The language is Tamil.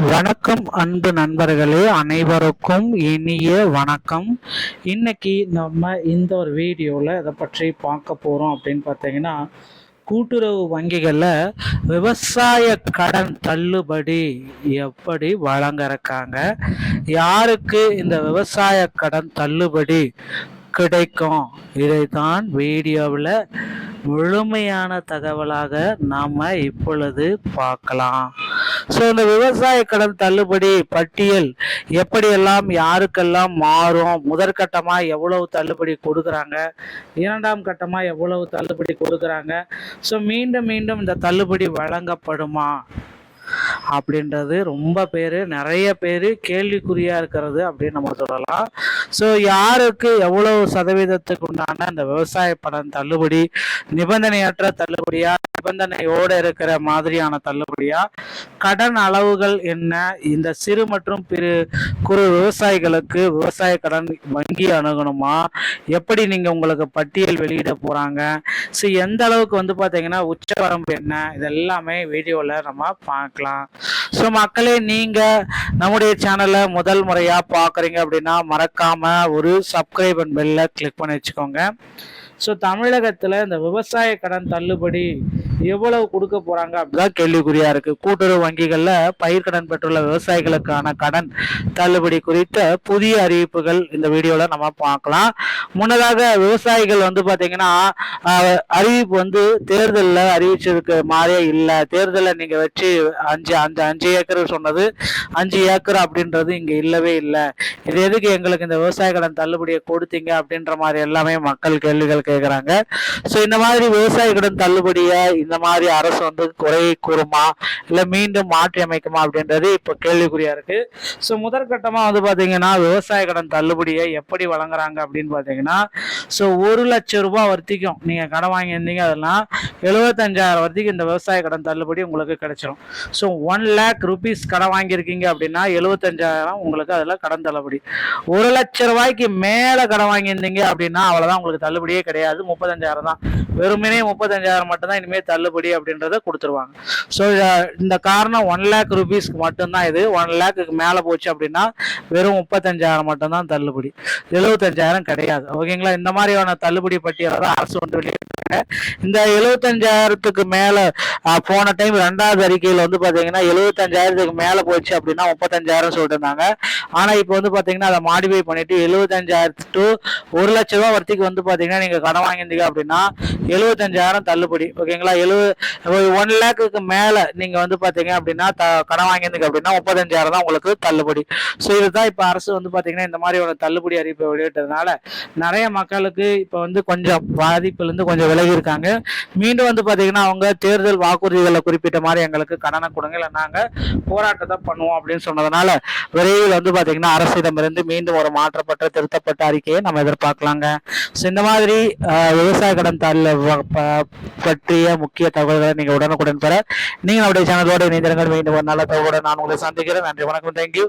வணக்கம் அன்பு நண்பர்களே, அனைவருக்கும் இனிய வணக்கம். இன்னைக்கு நம்ம இந்த ஒரு வீடியோவில் இதை பற்றி பார்க்க போகிறோம் அப்படின்னு பார்த்தீங்கன்னா, கூட்டுறவு வங்கிகளில் விவசாய கடன் தள்ளுபடி எப்படி வழங்கறக்காங்க, யாருக்கு இந்த விவசாய கடன் தள்ளுபடி கிடைக்கும், இதைத்தான் வீடியோவில் முழுமையான தகவலாக நாம் இப்பொழுது பார்க்கலாம். ஸோ இந்த விவசாய கடன் தள்ளுபடி பட்டியல் எப்படியெல்லாம் யாருக்கெல்லாம் மாறும், முதற்கட்டமாக எவ்வளவு தள்ளுபடி கொடுக்குறாங்க, இரண்டாம் கட்டமாக எவ்வளவு தள்ளுபடி கொடுக்குறாங்க, ஸோ மீண்டும் மீண்டும் இந்த தள்ளுபடி வழங்கப்படுமா அப்படின்றது நிறைய பேர் கேள்விக்குறியாக இருக்கிறது அப்படின்னு நம்ம சொல்லலாம். ஸோ யாருக்கு எவ்வளவு சதவீதத்துக்கு உண்டான இந்த விவசாய கடன் தள்ளுபடி நிபந்தனையற்ற தள்ளுபடியா, நிபந்தனையோடு இருக்கிற மாதிரியான தள்ளுபடியா, கடன் அளவுகள் என்ன, இந்த சிறு மற்றும் குறு விவசாயிகளுக்கு விவசாய கடன் வங்கி அணுகணுமா, எப்படி நீங்க உங்களுக்கு பட்டியல் வெளியிட போறாங்க, ஸோ எந்த அளவுக்கு பார்த்தீங்கன்னா உச்சவரம்பு என்ன, இதெல்லாமே வீடியோவில் நம்ம பார்க்கலாம். ஸோ மக்களே, நீங்க நம்முடைய சேனலை முதல் முறையா பார்க்குறீங்க அப்படின்னா மறக்காம ஒரு சப்ஸ்கிரைப் அண்ட் பெல்ல கிளிக் பண்ணி வச்சுக்கோங்க. ஸோ தமிழகத்தில் இந்த விவசாய கடன் தள்ளுபடி எவ்வளவு கொடுக்க போறாங்க அப்படிதான் கேள்விக்குறியா இருக்கு. கூட்டுறவு வங்கிகளில் பயிர்க்கடன் பெற்றுள்ள விவசாயிகளுக்கான கடன் தள்ளுபடி குறித்த புதிய அறிவிப்புகள் இந்த வீடியோல நம்ம பார்க்கலாம். முன்னதாக விவசாயிகள் பாத்தீங்கன்னா அறிவிப்பு தேர்தலில் அறிவிச்சதுக்கு மாதிரியே இல்லை. தேர்தலில் நீங்க வச்சு 5 ஏக்கர் சொன்னது 5 ஏக்கர் அப்படின்றது இங்க இல்லவே இல்லை. இது எதுக்கு எங்களுக்கு இந்த விவசாய கடன் தள்ளுபடியை கொடுத்தீங்க அப்படின்ற மாதிரி எல்லாமே மக்கள் கேள்விகள் கேட்குறாங்க. ஸோ இந்த மாதிரி விவசாய கடன் தள்ளுபடியை இந்த மாதிரி அரசு குறை கூறுமா, இல்லை மீண்டும் மாற்றி அமைக்குமா அப்படின்றது இப்போ கேள்விக்குறியா இருக்கு. ஸோ முதற்கட்டமா பாத்தீங்கன்னா விவசாய கடன் தள்ளுபடியை எப்படி வழங்குறாங்க அப்படின்னு பாத்தீங்கன்னா, ஸோ 1 லட்சம் ரூபாய் வரைக்கும் நீங்க கடன் வாங்கியிருந்தீங்க, அதெல்லாம் 75,000 வரைக்கும் இந்த விவசாய கடன் தள்ளுபடி உங்களுக்கு கிடைச்சிடும். ஸோ 1 lakh rupees கடன் வாங்கியிருக்கீங்க அப்படின்னா 75,000 உங்களுக்கு அதில் கடன் தள்ளுபடி. 1 லட்சம் ரூபாய்க்கு மேலே கடன் வாங்கியிருந்தீங்க அப்படின்னா அவ்வளோதான், உங்களுக்கு தள்ளுபடியே கிடையாது, 35,000 தான். வெறுமனே 35,000 மட்டும்தான் இனிமேல் தள்ளுபடி அப்படின்றத கொடுத்துருவாங்க. ஸோ இந்த காரணம் 1 lakh rupees மட்டும்தான். இது 1 lakhக்கு மேலே போச்சு அப்படின்னா வெறும் 35,000 மட்டும்தான் தள்ளுபடி, 75,000 கிடையாது. ஓகேங்களா? இந்த மாதிரியான தள்ளுபடி பட்டியலை தான் அரசு வெளியிட்டாங்க. இந்த 75,000க்கு மேல போன டைம் 2வது அறிக்கையில் பாத்தீங்கன்னா 75,000க்கு மேல போச்சு அப்படின்னா 35,000 சொல்லிட்டு இருந்தாங்க. ஆனா இப்போ பாத்தீங்கன்னா அதை மாடிஃபை பண்ணிட்டு 75,000 to 1 லட்சம் ரூபாய் வரைக்கும் பாத்தீங்கன்னா நீங்க கடன் வாங்கியிருந்தீங்க அப்படின்னா 75,000 தள்ளுபடி. ஓகேங்களா? 1 lakhக்கு மேல நீங்க பாத்தீங்க அப்படின்னா கடன் வாங்கியிருந்தீங்க அப்படின்னா 35,000 தான் உங்களுக்கு தள்ளுபடி. ஸோ இதுதான் இப்ப அரசு பாத்தீங்கன்னா இந்த மாதிரி ஒரு தள்ளுபடி அறிவிப்பை வெளியிட்டதுனால நிறைய மக்களுக்கு இப்ப கொஞ்சம் பாதிப்புல கொஞ்சம் விலகி இருக்காங்க. மீண்டும் பாத்தீங்கன்னா அவங்க தேர்தல் வாக்குறுதிகளை குறிப்பிட்ட மாதிரி எங்களுக்கு கடனை கொடுங்க, இல்லை நாங்க போராட்டத்தை பண்ணுவோம் அப்படின்னு சொன்னதுனால விரைவில் பாத்தீங்கன்னா அரசிடமிருந்து மீண்டும் ஒரு மாற்றப்பட்ட திருத்தப்பட்ட அறிக்கையை நம்ம எதிர்பார்க்கலாங்க. ஸோ இந்த மாதிரி விவசாய கடன் பற்றிய முக்கிய தகவல்களை நீங்க உடனுக்குடன் பெற நீங்க நம்முடைய சேனலோட இணைந்திருங்கள். மீண்டும் ஒரு நல்ல தகவலோட நான் உங்களை சந்திக்கிறேன். நன்றி, வணக்கம், தேங்க்யூ.